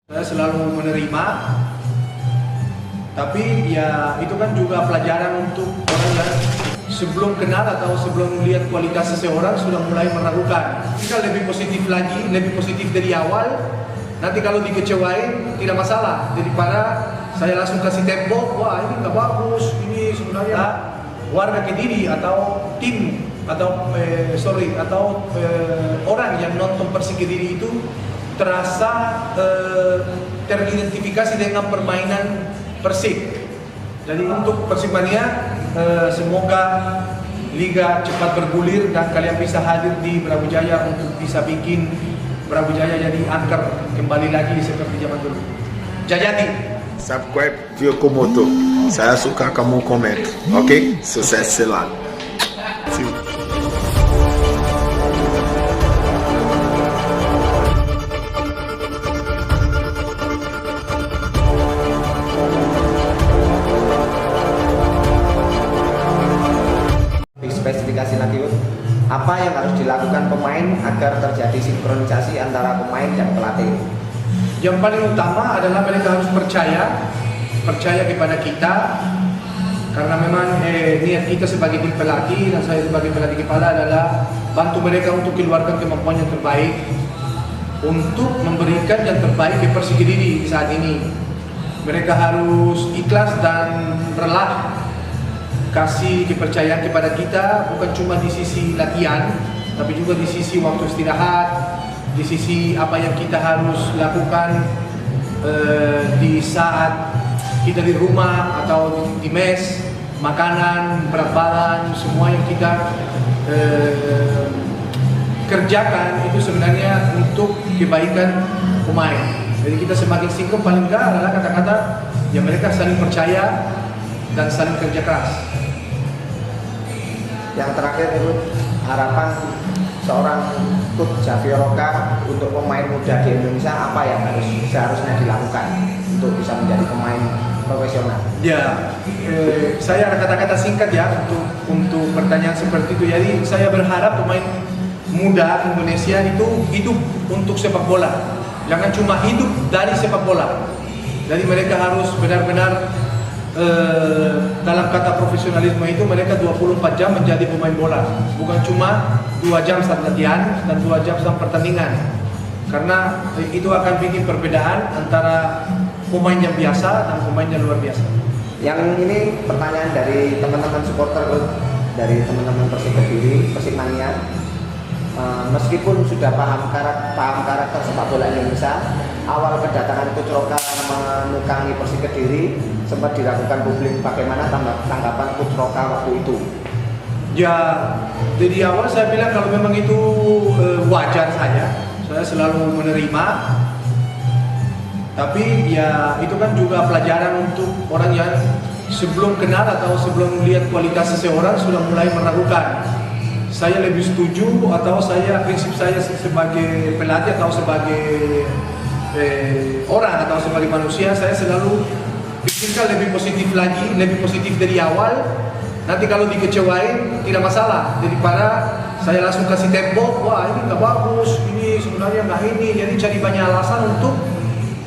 Saya selalu menerima, tapi ya itu kan juga pelajaran untuk orang yang sebelum kenal atau sebelum melihat kualitas seseorang sudah mulai meragukan. Jika lebih positif lagi, lebih positif dari awal, nanti kalau dikecewain tidak masalah. Daripada saya langsung kasih tempo, wah ini nggak bagus, ini sebenarnya warga Kediri atau tim atau orang yang nonton Persik Kediri itu terasa teridentifikasi dengan permainan Persik. Jadi untuk Persikmania semoga Liga cepat bergulir dan kalian bisa hadir di Brawijaya untuk bisa bikin Brawijaya jadi angker kembali lagi seperti zaman dulu. Jajati. Subscribe Vio Komoto. Saya suka kamu komen. Oke? Sukses selalu. See you. Spesifikasi lagi, apa yang harus dilakukan pemain agar terjadi sinkronisasi antara pemain dan pelatih? Yang paling utama adalah mereka harus percaya kepada kita, karena memang niat kita sebagai tim pelatih dan saya sebagai pelatih kepala adalah bantu mereka untuk keluarkan kemampuan yang terbaik untuk memberikan yang terbaik ke Persik Kediri saat ini. Mereka harus ikhlas dan rela kasih kepercayaan kepada kita, bukan cuma di sisi latihan, tapi juga di sisi waktu istirahat, di sisi apa yang kita harus lakukan di saat kita di rumah atau di mes, makanan, berat badan, semua yang kita kerjakan itu sebenarnya untuk kebaikan pemain. Jadi kita semakin sinkron, paling enggak adalah kata-kata yang mereka saling percaya dan saling kerja keras. Yang terakhir itu harapan seorang Coach Xavier Roca untuk pemain muda di Indonesia, apa yang seharusnya dilakukan untuk bisa menjadi pemain profesional? Ya, saya ada kata-kata singkat ya untuk pertanyaan seperti itu. Jadi saya berharap pemain muda Indonesia itu hidup untuk sepak bola, jangan cuma hidup dari sepak bola. Jadi mereka harus benar-benar dalam kata profesionalisme itu mereka 24 jam menjadi pemain bola, bukan cuma 2 jam saat latihan dan 2 jam saat pertandingan, karena itu akan bikin perbedaan antara pemain yang biasa dan pemain yang luar biasa. Yang ini pertanyaan dari teman-teman supporter, dari teman-teman Persik Kediri, Persikmania. Meskipun sudah paham karakter sepak bola Indonesia, awal kedatangan Coach Roca menukangi Persik Kediri sempat diragukan publik. Bagaimana tanggapan Coach Roca waktu itu? Ya, dari awal saya bilang kalau memang itu wajar saja, saya selalu menerima. Tapi ya itu kan juga pelajaran untuk orang yang sebelum kenal atau sebelum melihat kualitas seseorang sudah mulai meragukan. Saya lebih setuju atau prinsip saya sebagai pelatih atau sebagai orang atau sebagai manusia, saya selalu pikirkan lebih positif lagi, lebih positif dari awal. Nanti kalau dikecewain tidak masalah, daripada saya langsung kasih tempo, wah ini nggak bagus, ini sebenarnya nggak ini. Jadi cari banyak alasan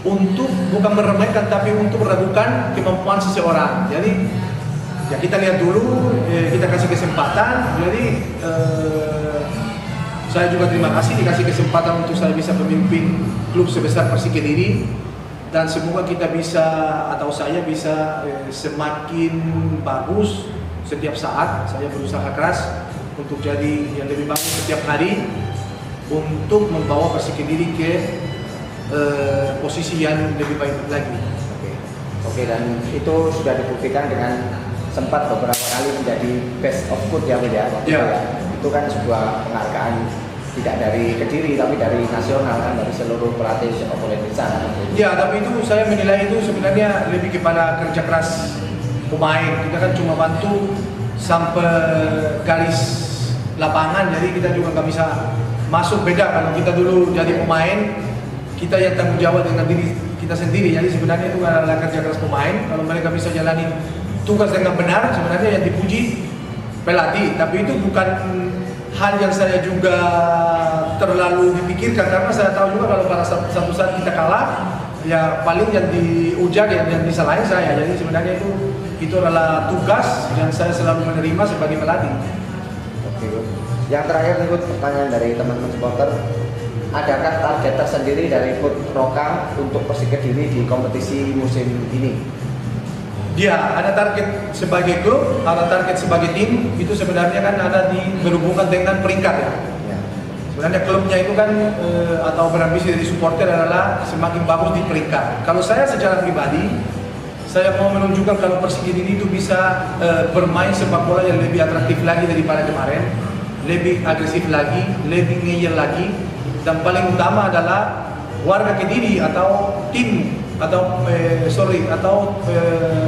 untuk bukan meremehkan tapi untuk meragukan kemampuan seseorang. Jadi ya kita lihat dulu, kita kasih kesempatan. Jadi saya juga terima kasih dikasih kesempatan untuk saya bisa memimpin klub sebesar Persik Kediri, dan semoga kita bisa atau saya bisa semakin bagus setiap saat. Saya berusaha keras untuk jadi yang lebih bagus setiap hari untuk membawa Persik Kediri ke posisi yang lebih baik lagi. Oke, dan itu sudah dibuktikan dengan sempat beberapa kali menjadi best of good ya, itu kan sebuah penghargaan tidak dari Kediri tapi dari nasional, kan dari seluruh pelatih sepak bola Indonesia. Ya, tapi itu saya menilai itu sebenarnya lebih kepada kerja keras pemain. Kita kan cuma bantu sampai garis lapangan, jadi kita juga nggak bisa masuk. Beda kalau kita dulu jadi pemain, kita yang tanggung jawab dengan diri kita sendiri. Jadi sebenarnya itu adalah kerja keras pemain. Kalau mereka bisa jalani tugas dengan benar, sebenarnya yang dipuji pelatih. Tapi itu bukan hal yang saya juga terlalu dipikirkan, karena saya tahu juga kalau pada satu saat kita kalah, ya paling yang diujar yang disalahin saya. Jadi sebenarnya itu adalah tugas yang saya selalu menerima sebagai pelatih. Oke, Coach. Yang terakhir nih, Coach, pertanyaan dari teman-teman supporter. Adakah target tersendiri dari Coach Roka untuk Persik Kediri di kompetisi musim ini? Dia ada target sebagai klub, ada target sebagai tim. Itu sebenarnya kan ada berhubungan dengan peringkat ya. Ya. Sebenarnya klubnya itu kan atau berambisi dari supporter adalah semakin bagus di peringkat. Kalau saya secara pribadi, saya mau menunjukkan kalau Persik Kediri itu bisa bermain sepak bola yang lebih atraktif lagi daripada kemarin, lebih agresif lagi, lebih ngeyel lagi, dan paling utama adalah warga Kediri atau tim atau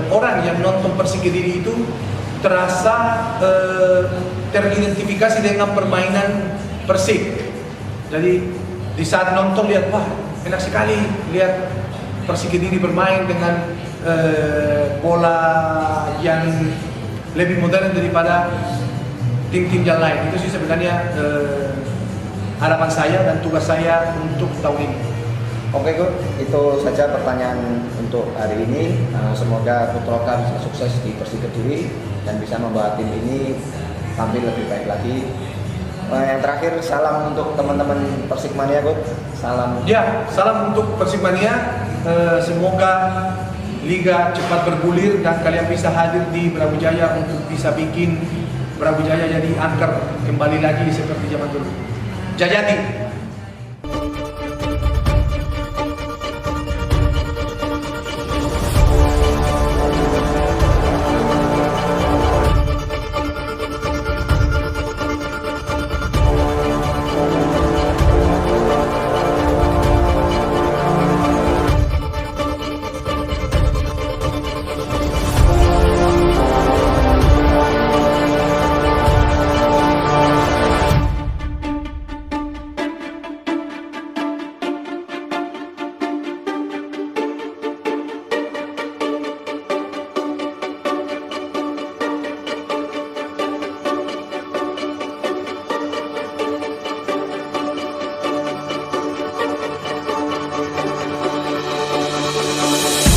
orang yang nonton Persik Kediri itu terasa teridentifikasi dengan permainan Persik. Jadi di saat nonton lihat, wah enak sekali lihat Persik Kediri bermain dengan bola yang lebih modern daripada tim-tim yang lain. Itu sih sebenarnya harapan saya dan tugas saya untuk tahun ini. Oke, Coach, itu saja pertanyaan untuk hari ini. Semoga Coach Roka bisa sukses di Persik Kediri dan bisa membawa tim ini tampil lebih baik lagi. Yang terakhir, salam untuk teman-teman Persikmania, Coach. Salam. Ya, salam untuk Persikmania. Semoga Liga cepat bergulir dan kalian bisa hadir di Brawijaya untuk bisa bikin Brawijaya jadi angker kembali lagi seperti zaman dulu. Jajati.